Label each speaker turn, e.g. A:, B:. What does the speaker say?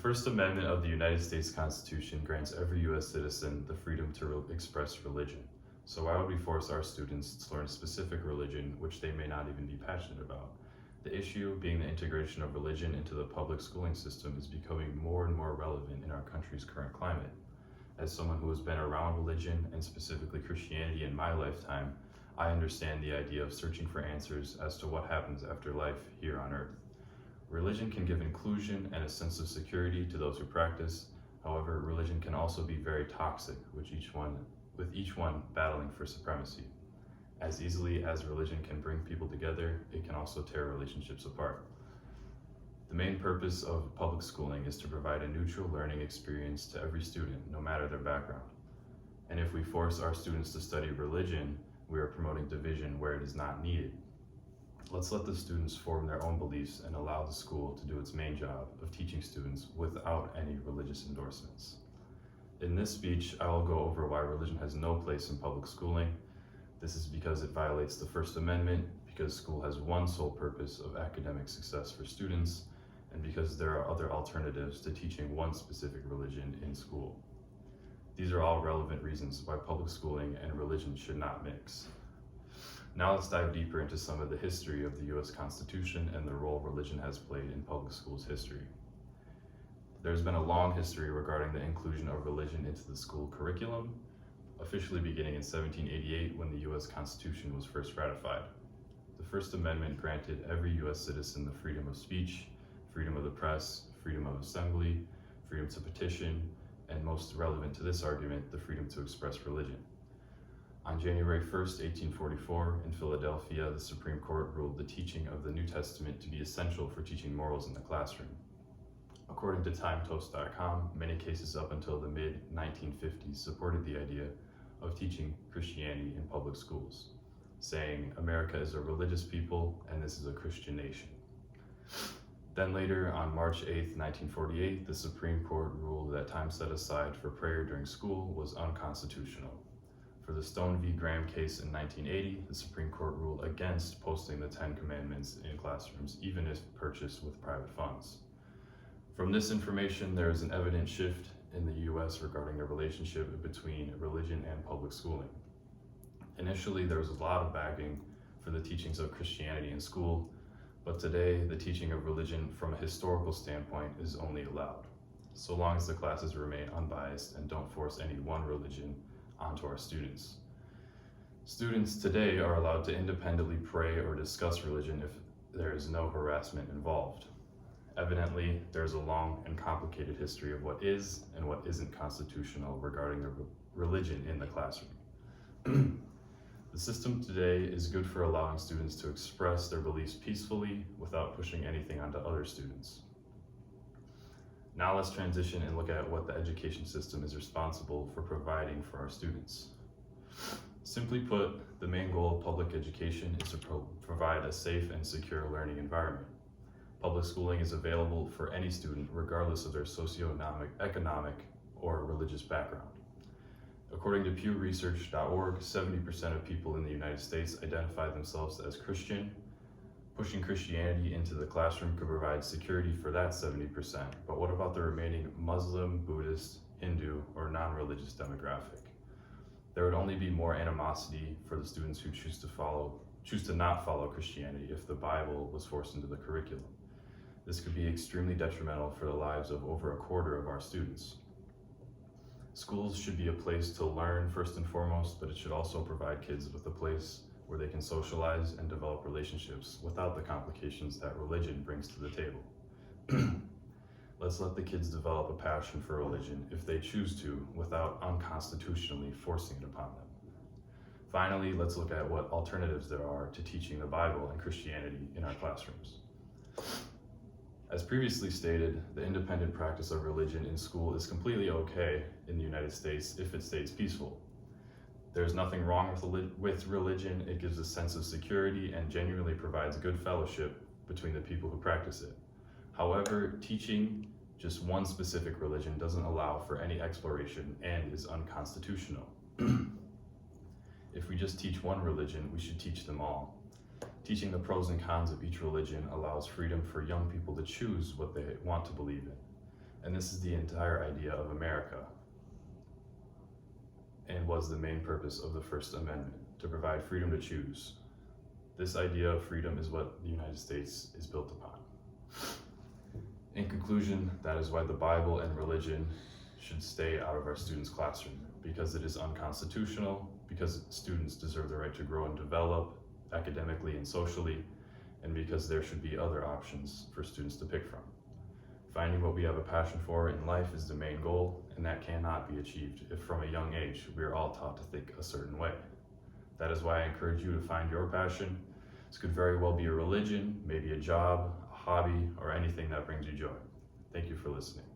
A: First Amendment of the United States Constitution grants every U.S. citizen the freedom to express religion. So why would we force our students to learn a specific religion which they may not even be passionate about? The issue being the integration of religion into the public schooling system is becoming more and more relevant in our country's current climate. As someone who has been around religion, and specifically Christianity, in my lifetime, I understand the idea of searching for answers as to what happens after life here on earth. Religion can give inclusion and a sense of security to those who practice. However, religion can also be very toxic, with each one battling for supremacy. As easily as religion can bring people together, it can also tear relationships apart. The main purpose of public schooling is to provide a neutral learning experience to every student, no matter their background. And if we force our students to study religion, we are promoting division where it is not needed. Let's let the students form their own beliefs and allow the school to do its main job of teaching students without any religious endorsements. In this speech, I will go over why religion has no place in public schooling. This is because it violates the First Amendment, because school has one sole purpose of academic success for students, and because there are other alternatives to teaching one specific religion in school. These are all relevant reasons why public schooling and religion should not mix. Now let's dive deeper into some of the history of the U.S. Constitution and the role religion has played in public schools' history. There's been a long history regarding the inclusion of religion into the school curriculum, officially beginning in 1788 when the U.S. Constitution was first ratified. The First Amendment granted every U.S. citizen the freedom of speech, freedom of the press, freedom of assembly, freedom to petition, and most relevant to this argument, the freedom to express religion. On January 1st, 1844, in Philadelphia, the Supreme Court ruled the teaching of the New Testament to be essential for teaching morals in the classroom. According to TimeToast.com, many cases up until the mid-1950s supported the idea of teaching Christianity in public schools, saying America is a religious people and this is a Christian nation. Then later, on March 8, 1948, the Supreme Court ruled that time set aside for prayer during school was unconstitutional. For the Stone v. Graham case in 1980, the Supreme Court ruled against posting the 10 Commandments in classrooms, even if purchased with private funds. From this information, there is an evident shift in the U.S. regarding the relationship between religion and public schooling. Initially, there was a lot of backing for the teachings of Christianity in school, but today, the teaching of religion from a historical standpoint is only allowed, so long as the classes remain unbiased and don't force any one religion onto our students. Students today are allowed to independently pray or discuss religion if there is no harassment involved. Evidently, there's a long and complicated history of what is and what isn't constitutional regarding the religion in the classroom. The system today is good for allowing students to express their beliefs peacefully without pushing anything onto other students. Now let's transition and look at what the education system is responsible for providing for our students. Simply put, the main goal of public education is to provide a safe and secure learning environment. Public schooling is available for any student regardless of their socioeconomic or religious background. According to pewresearch.org, 70% of people in the United States identify themselves as Christian. Pushing Christianity into the classroom could provide security for that 70%, but what about the remaining Muslim, Buddhist, Hindu, or non-religious demographic? There would only be more animosity for the students who choose to not follow Christianity if the Bible was forced into the curriculum. This could be extremely detrimental for the lives of over a quarter of our students. Schools should be a place to learn first and foremost, but it should also provide kids with a place where they can socialize and develop relationships without the complications that religion brings to the table. Let's let the kids develop a passion for religion if they choose to, without unconstitutionally forcing it upon them. Finally, let's look at what alternatives there are to teaching the Bible and Christianity in our classrooms. As previously stated, the independent practice of religion in school is completely okay in the United States if it stays peaceful. There's nothing wrong with religion. It gives a sense of security and genuinely provides good fellowship between the people who practice it. However, teaching just one specific religion doesn't allow for any exploration and is unconstitutional. If we just teach one religion, we should teach them all. Teaching the pros and cons of each religion allows freedom for young people to choose what they want to believe in. And this is the entire idea of America, and was the main purpose of the First Amendment, to provide freedom to choose. This idea of freedom is what the United States is built upon. In conclusion, that is why the Bible and religion should stay out of our students' classroom, because it is unconstitutional, because students deserve the right to grow and develop academically and socially, and because there should be other options for students to pick from. Finding what we have a passion for in life is the main goal, and that cannot be achieved if from a young age we are all taught to think a certain way. That is why I encourage you to find your passion. This could very well be a religion, maybe a job, a hobby, or anything that brings you joy. Thank you for listening.